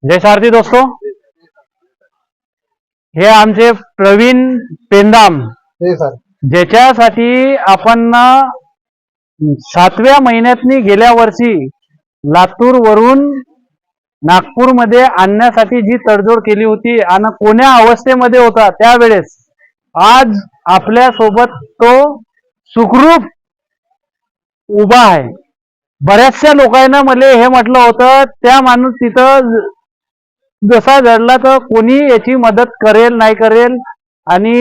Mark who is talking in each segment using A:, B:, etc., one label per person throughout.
A: जय सारथी दोस्तों, हे आमचे प्रवीण पेंदाम ज्याच्यासाठी आपण 7व्या महिन्यातनी गेल्या वर्षी लातूर वरून नागपूरमध्ये आणण्यासाठी जी तडजोड केली होती आणि कोण्या अवस्थेमध्ये होता त्यावेळेस आज आपल्या सोबत तो सुखरूप उभा आहे. बऱ्याचशा लोकांना मला हे म्हटलं होतं त्या माणूस तिथं जसा घडला तर कोणी याची मदत करेल नाही करेल आणि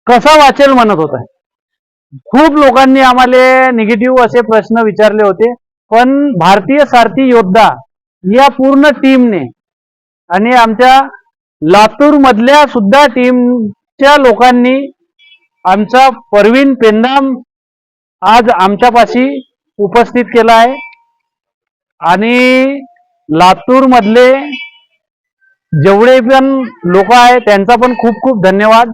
A: कसा वाचेल म्हणत होता. खूप लोकांनी आम्हाला निगेटिव्ह असे प्रश्न विचारले होते, पण भारतीय सारथी योद्धा या पूर्ण टीमने आणि आमच्या लातूर मधल्या सुद्धा टीमच्या लोकांनी आमचा प्रवीण पेंदाम आज आमच्यापाशी उपस्थित केला आहे. आणि लातूर मधले जेवढे पण लोक आहेत त्यांचा पण खूप खूप धन्यवाद.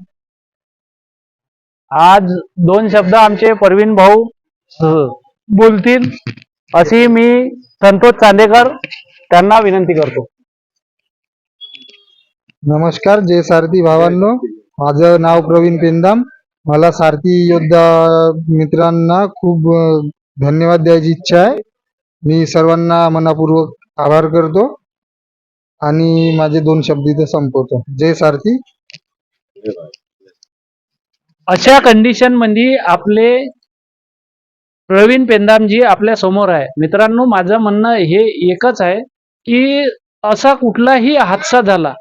A: आज 2 शब्द आमचे प्रवीण भाऊ बोलतील अशी मी संतोष चांदेकर त्यांना विनंती करतो.
B: नमस्कार, जय सारथी भावांनो. माझं नाव प्रवीण पेंदाम. मला सारथी योद्धा मित्रांना खूप धन्यवाद द्यायची इच्छा आहे. मी सर्वांना मनापूर्वक आभार करतो आणि माझे 2 शब्द इथे संपवतो. जय सारथी.
A: अशा कंडिशन मध्ये आपले प्रवीण पेंदामजी आपल्या समोर आहे. मित्रांनो, माझं म्हणणं हे एकच आहे की असा कुठलाही हादसा झाला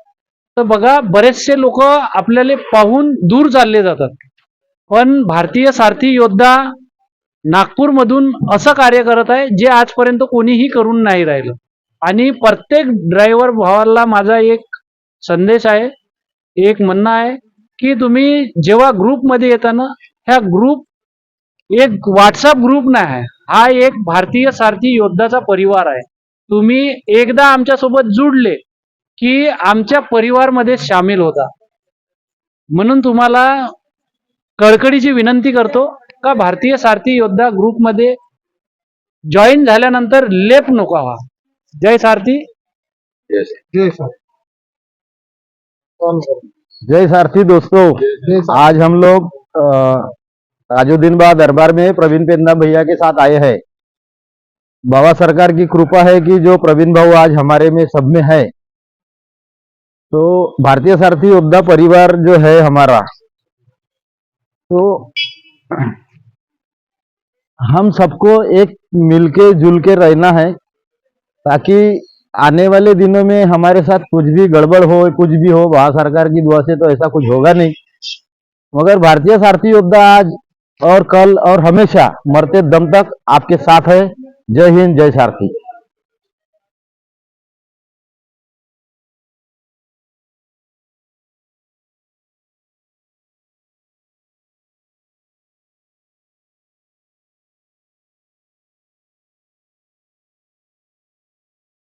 A: तर बघा बरेचसे लोक आपल्याला पाहून दूर चालले जातात, पण भारतीय सारथी योद्धा नागपूरमधून असं कार्य करत आहे जे आजपर्यंत कोणीही करून नाही राहिलं. आणि प्रत्येक ड्रायव्हर भावाला माझा एक संदेश आहे, एक म्हणणं आहे की तुम्ही जेव्हा ग्रुपमध्ये येताना ह्या ग्रुप एक व्हॉट्सअप ग्रुप नाही आहे, हा एक भारतीय सारथी योद्धाचा परिवार आहे. तुम्ही एकदा आमच्या सोबत जुडले की आमच्या परिवारमध्ये सामील होता. म्हणून तुम्हाला कळकळीची विनंती करतो का भारतीय सारथी योद्धा ग्रुपमध्ये जॉईन झाल्यानंतर लेप नको व्हा. जय सारथी.
B: जय सारथी.
C: जय सारथी दोस्तों, आज हम लोग ताजुद्दीन बा दरबार में प्रवीण पेंदाम भैया के साथ आए हैं. बाबा सरकार की कृपा है कि जो प्रवीण भाऊ आज हमारे में सब में है. तो भारतीय सारथी योद्धा परिवार जो है हमारा, तो हम सबको एक मिलके जुल के रहना है ताकि आने वाले दिनों में हमारे साथ कुछ भी गड़बड़ हो कुछ भी हो, भारत सरकार की दुआ से तो ऐसा कुछ होगा नहीं. मगर भारतीय सारथी योद्धा आज और कल और हमेशा मरते दम तक आपके साथ है. जय हिंद, जय सारथी.